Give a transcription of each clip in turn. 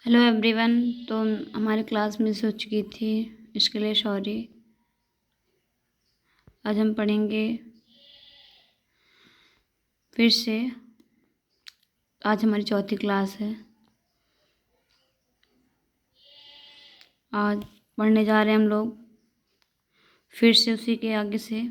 Hello everyone. तो हमारी class miss हो चुकी थी, इसके लिए सॉरी। आज हम पढ़ेंगे फिर से। आज हमारी चौथी क्लास है। आज पढ़ने जा रहे हैं हम लोग फिर से उसी के आगे से।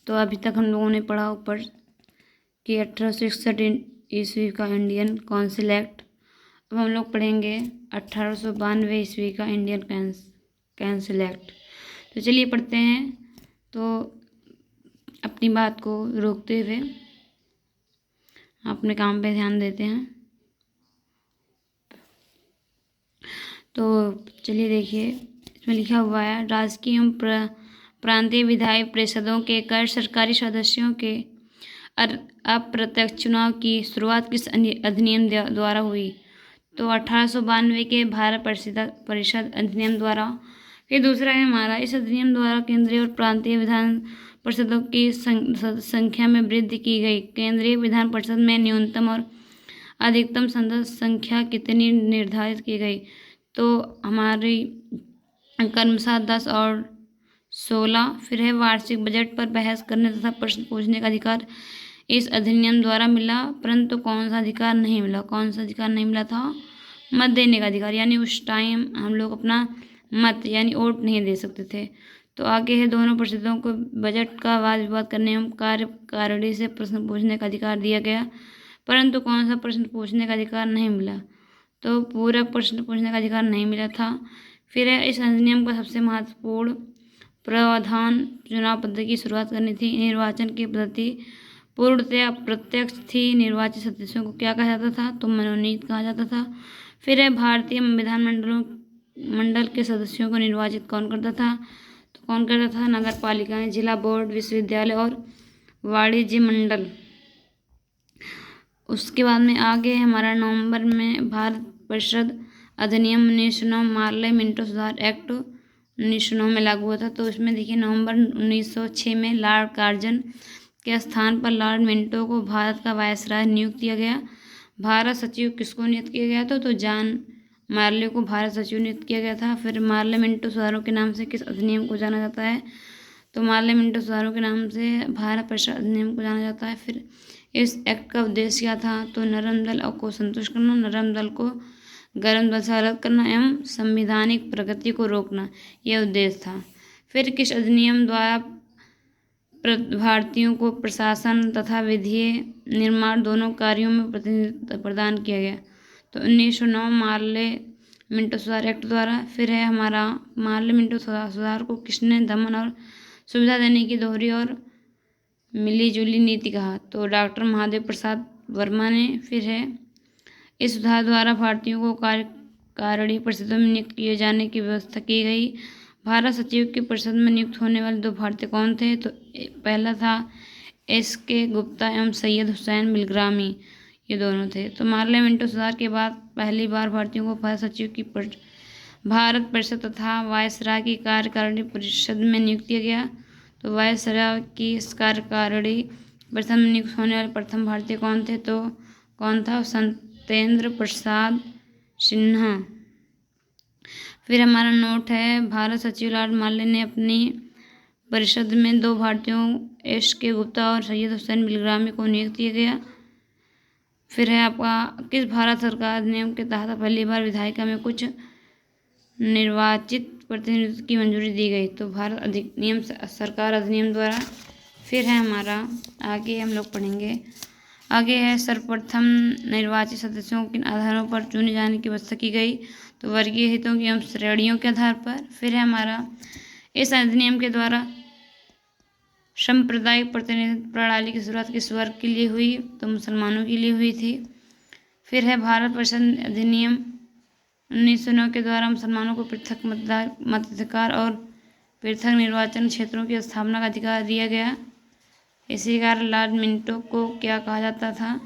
तो अभी तक हम लोगों ने पढ़ा ऊपर कि 1861 ईस्वी का इंडियन काउंसिल एक्ट। अब हम लोग पढ़ेंगे 1892 ईस्वी का इंडियन काउंसिल एक्ट। तो चलिए पढ़ते हैं। तो अपनी बात को रोकते हुए अपने काम पे ध्यान देते हैं। तो चलिए देखिए, इसमें लिखा हुआ है राजकीय एवं प्रांतीय विधायी परिषदों के कर सरकारी सदस्यों के अप्रत्यक्ष चुनाव की शुरुआत किस अधिनियम द्वारा हुई। तो 1892 के भारत परिषद अधिनियम द्वारा। फिर दूसरा है हमारा, इस अधिनियम द्वारा केंद्रीय और प्रांतीय विधान परिषदों की संख्या में वृद्धि की गई। केंद्रीय विधान परिषद में न्यूनतम और अधिकतम सदस्य संख्या कितनी निर्धारित की गई। तो हमारी क्रमशः 10 और 16। फिर है वार्षिक बजट पर बहस करने तथा प्रश्न पूछने का अधिकार इस अधिनियम द्वारा मिला, परंतु कौन सा अधिकार नहीं मिला। कौन सा अधिकार नहीं मिला था? मत देने का अधिकार, यानी उस टाइम हम लोग अपना मत यानी वोट नहीं दे सकते थे। तो आगे है दोनों परिषदों को बजट का वाद विवाद करने एवं कार्यकारिणी से प्रश्न पूछने का अधिकार दिया गया, परंतु कौन सा प्रश्न पूछने का अधिकार नहीं मिला। तो पूरक प्रश्न पूछने का अधिकार नहीं मिला था। फिर है इस अधिनियम का सबसे महत्वपूर्ण प्रावधान चुनाव पद्धति की शुरुआत करनी थी। निर्वाचन की पद्धति पूर्णतया प्रत्यक्ष थी। निर्वाचित सदस्यों को क्या कहा जाता था? तो मनोनीत कहा जाता था। फिर है भारतीय मंडल के सदस्यों को निर्वाचित कौन करता था? तो कौन करता था? नगर पालिकाएं, जिला बोर्ड, विश्वविद्यालय और वाणिज्य मंडल। उसके बाद में आगे हमारा नवंबर में भारत परिषद अधिनियम 1909 मार्ले मिंटो सुधार एक्ट 1909 में लागू हुआ था। तो उसमें देखिए नवंबर 1906 में लॉर्ड कार्जन के स्थान पर लॉर्ड मिंटो को भारत का वायसराय नियुक्त किया गया। भारत सचिव किसको नियुक्त किया गया था? तो जॉन मार्ले को भारत सचिव नियुक्त किया गया था। फिर मार्ले मिंटो सुधारों के नाम से किस अधिनियम को जाना जाता है? तो मार्ले मिंटो सुधारों के नाम से भारत परिषद अधिनियम को जाना जाता है। फिर इस एक्ट का उद्देश्य क्या था? तो नरम दल को संतुष्ट करना, नरम दल को गर्म दल से अलग करना एवं संवैधानिक प्रगति को रोकना, यह उद्देश्य था। फिर किस अधिनियम द्वारा भारतीयों को प्रशासन तथा विधीय निर्माण दोनों कार्यों में प्रतिनिधित्व प्रदान किया गया? तो 1909 मार्ले मिंटो सुधार एक्ट द्वारा। फिर है हमारा मार्ले मिंटो सुधार को किसने दमन और सुविधा देने की दोहरी और मिलीजुली नीति कहा? तो डॉक्टर महादेव प्रसाद वर्मा ने। फिर है इस सुधार द्वारा भारतीयों को कार्यकारिणी परिषदों में नियुक्त किए जाने की व्यवस्था की गई। भारत सचिव की परिषद में नियुक्त होने वाले 2 भारतीय कौन थे? तो पहला था SK गुप्ता एवं सैयद हुसैन मिलग्रामी, ये दोनों थे। तो मार्ले मिंटो सुधार के बाद पहली बार भारतीयों को भारत सचिव की भारत परिषद तथा वायसराय की कार्यकारिणी परिषद में नियुक्त किया गया। तो वायसराय की इस कार्यकारिणी परिषद में नियुक्त होने वाले प्रथम भारतीय कौन थे? तो कौन था? सत्येंद्र प्रसाद सिन्हा। फिर हमारा नोट है, भारत सचिव लॉर्ड मार्ले ने अपनी परिषद में 2 भारतीयों SK गुप्ता और सैयद हुसैन मिलग्रामी को नियुक्त किया गया। फिर है आपका किस भारत सरकार अधिनियम के तहत पहली बार विधायिका में कुछ निर्वाचित प्रतिनिधित्व की मंजूरी दी गई? तो भारत अधिनियम सरकार अधिनियम द्वारा। फिर है हमारा आगे हम लोग पढ़ेंगे, आगे है सर्वप्रथम निर्वाचित सदस्यों को किन आधारों पर चुने जाने की व्यवस्था की गई? तो वर्गीय हितों की एवं श्रेणियों के आधार पर। फिर है हमारा इस अधिनियम के द्वारा सांप्रदायिक प्रतिनिधित्व प्रणाली की शुरुआत किस वर्ग के लिए हुई? तो मुसलमानों के लिए हुई थी। फिर है भारत परिषद अधिनियम 1909 के द्वारा मुसलमानों को पृथक मताधिकार और पृथक निर्वाचन क्षेत्रों की स्थापना का अधिकार दिया गया। इसी कारण लॉर्ड मिंटो को क्या कहा जाता था?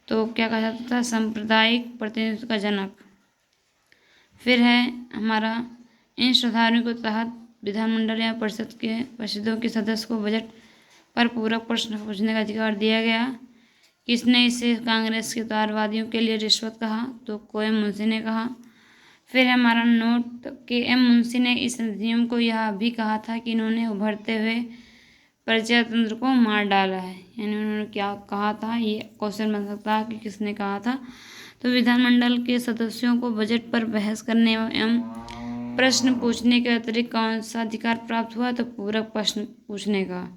तो क्या कहा जाता था? सांप्रदायिक प्रतिनिधित्व का जनक। फिर है हमारा इन सुधारों के तहत विधानमंडल या परिषद के परिषदों के सदस्य को बजट पर पूरक प्रश्न पूछने का अधिकार दिया गया। किसने इसे कांग्रेस के उदारवादियों के लिए रिश्वत कहा? तो कोएम मुंशी ने कहा। फिर है हमारा नोट के एम मुंशी ने इस अधिनियम को यह भी कहा था कि इन्होंने उभरते हुए प्रजातंत्र को मार डाला है। यानी उन्होंने क्या कहा था, ये क्वेश्चन बन सकता है कि किसने कहा था। तो विधानमंडल के सदस्यों को बजट पर बहस करने एवं प्रश्न पूछने के अतिरिक्त कौन सा अधिकार प्राप्त हुआ? तो पूरक प्रश्न पूछने का।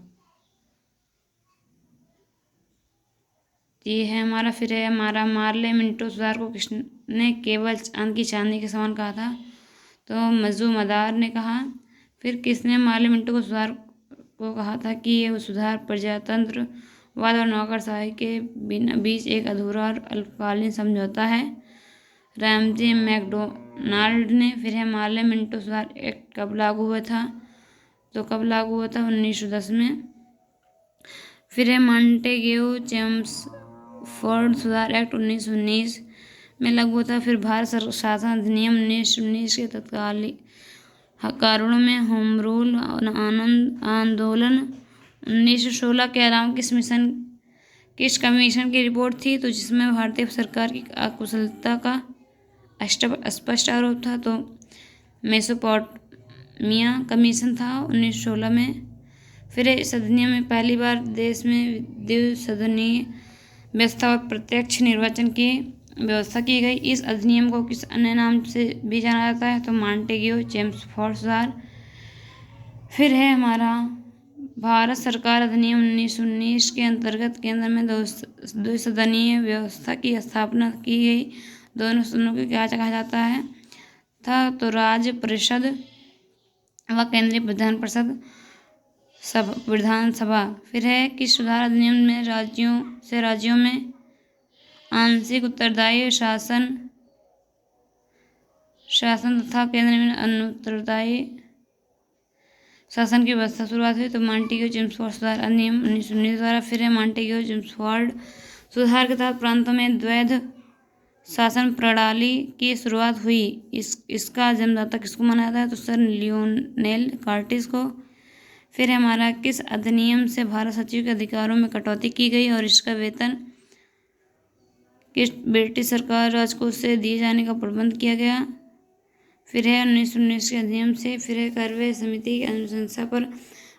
ये है हमारा। फिर है हमारा मार्ले मिंटो सुधार को किसने केवल चांद की चांदी के समान कहा था? तो मजूमदार ने कहा। फिर किसने मार्ले मिंटो को सुधार को कहा था कि ये सुधार प्रजातंत्रवाद और नौकरशाही के बीच एक अधूरा और अल्पकालीन समझौता है? रैमजी मैकडोनाल्ड ने। फिर है मार्ले मिंटो सुधार एक्ट कब लागू हुआ था? तो कब लागू हुआ था? 1910 में। फिर है मॉन्टेग्यू चेम्सफोर्ड सुधार एक्ट 1919 में लागू हुआ था। फिर भारत शासन अधिनियम 1919 के तत्कालीन कारणों में होम रूल आंदोलन 1916 के अलावा किस कमीशन की रिपोर्ट थी? तो जिसमें भारतीय सरकार की अकुशलता का स्पष्ट आरोप था। तो मेसोपोटामिया कमीशन था 1916 में। फिर इस अधिनियम में पहली बार देश में द्विसदनीय व्यवस्था और प्रत्यक्ष निर्वाचन की व्यवस्था की गई। इस अधिनियम को किस अन्य नाम से भी जाना जाता है? तो मॉन्टेग्यू चेम्सफोर्ड सुधार। फिर है हमारा भारत सरकार अधिनियम 1919 के अंतर्गत केंद्र में द्विसदनीय व्यवस्था की स्थापना की गई। दोनों सदनों को क्या कहा जाता है था? तो राज्य परिषद व केंद्रीय विधानसभा। फिर है कि सुधार अधिनियम में राज्यों में आंशिक उत्तरदायी शासन तथा केंद्र में अनुत्तरदायी शासन की व्यवस्था शुरुआत हुई। तो मॉन्टेग्यू चेम्सफोर्ड सुधार अधिनियम 1919 द्वारा। फिर है मॉन्टेग्यू चेम्सफोर्ड सुधार के तहत प्रांतों में द्वैध शासन प्रणाली की शुरुआत हुई। इसका जन्मदाता किसको माना जाता है? तो सर लियोनेल कार्टिस को। फिर हमारा किस अधिनियम से भारत सचिव के अधिकारों में कटौती की गई और इसका वेतन किस ब्रिटिश सरकार राजकोष से दिए जाने का प्रबंध किया गया? फिर है 1919 के अधिनियम से। फिर है कार्रवाई समिति की अनुशंसा पर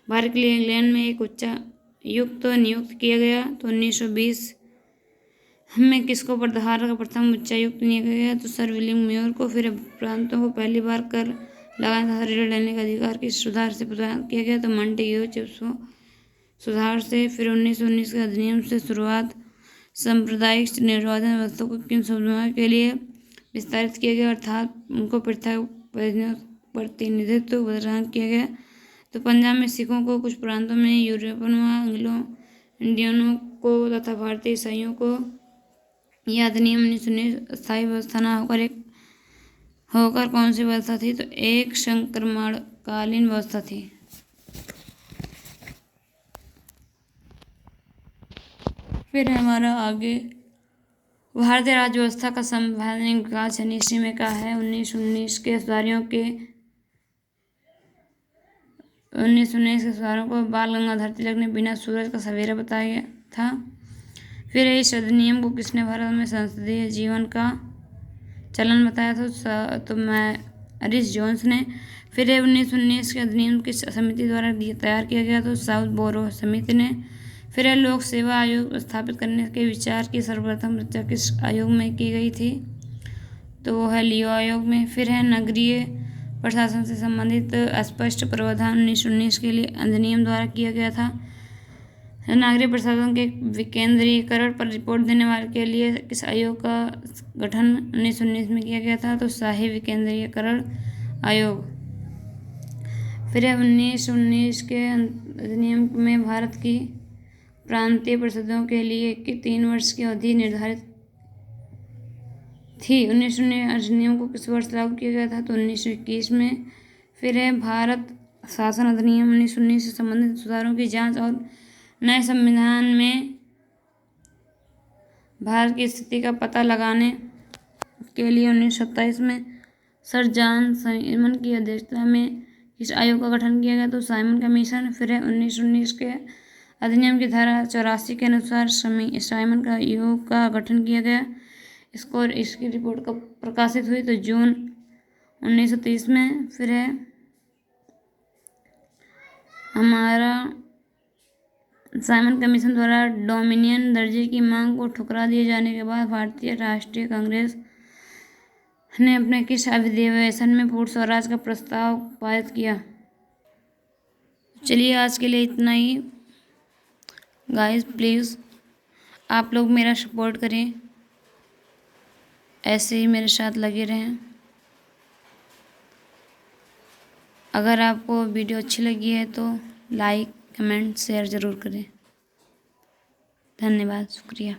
भारत के लिए इंग्लैंड में एक उच्चायुक्त नियुक्त किया गया। तो 1920 में किसको भारत का प्रथम उच्चायुक्त नियुक्त किया गया? तो सर विलियम म्योर को। फिर प्रांतों को पहली बार कर लगाने तथा ऋण लेने का अधिकार किस सुधार से प्रदान किया गया? तो मॉन्टेग्यू चेम्सफोर्ड सुधार से। फिर 1919 के अधिनियम से शुरुआत सांप्रदायिक निर्वाचन व्यवस्था को किन समुदायों के लिए विस्तारित किया गया, अर्थात उनको पृथक प्रतिनिधित्व प्रदान किया गया? तो पंजाब में सिखों को, कुछ प्रांतों में यूरोपियन व एंग्लो इंडियनों को तथा भारतीय ईसाइयों को। यह अधिनियम 1919 स्थायी व्यवस्था न होकर कौन सी व्यवस्था थी? तो एक संक्रमणकालीन व्यवस्था थी। फिर हमारा आगे भारतीय राज्य व्यवस्था का संवैधानिक विकास यानी इसी में का है 1919 के सुधारों को बाल गंगाधर तिलक ने बिना सूरज का सवेरा बताया गया था। फिर इस अधिनियम को किसने भारत में संसदीय जीवन का चलन बताया था? तो मैरिस जोन्स ने। फिर 1919 के अधिनियम किस समिति द्वारा तैयार किया गया? तो साउथ बोरो समिति ने। फिर लोक सेवा आयोग स्थापित करने के विचार की सर्वप्रथम चर्चा किस आयोग में की गई थी? तो वो है लियो आयोग में। फिर है नगरीय प्रशासन से संबंधित स्पष्ट प्रावधान 1919 के लिए अधिनियम द्वारा किया गया था। नागरिक प्रशासन के विकेंद्रीकरण पर रिपोर्ट देने वाले के लिए किस आयोग का गठन 1919 में किया गया था? तो शाही विकेंद्रीकरण आयोग। फिर 1919 के अधिनियम में भारत की प्रांतीय परिषदों के लिए 3 वर्ष की अवधि निर्धारित थी। 1919 अधिनियम को किस वर्ष लागू किया गया था? तो 1921 में। फिर है भारत शासन अधिनियम 1919 से संबंधित सुधारों की जांच और नए संविधान में भारत की स्थिति का पता लगाने के लिए 1927 में सर जॉन साइमन की अध्यक्षता में किस आयोग का गठन किया गया? तो साइमन कमीशन। फिर है 1919 के अधिनियम की धारा 84 के अनुसार साइमन आयोग का गठन किया गया। इसकी रिपोर्ट कब प्रकाशित हुई? तो जून 1930 में। फिर है हमारा साइमन कमीशन द्वारा डोमिनियन दर्जे की मांग को ठुकरा दिए जाने के बाद भारतीय राष्ट्रीय कांग्रेस ने अपने किस अधिवेशन में पूर्ण स्वराज का प्रस्ताव पारित किया? चलिए आज के लिए इतना ही। गाइस प्लीज़ आप लोग मेरा सपोर्ट करें, ऐसे ही मेरे साथ लगे रहें। अगर आपको वीडियो अच्छी लगी है तो लाइक, कमेंट, शेयर ज़रूर करें। धन्यवाद, शुक्रिया।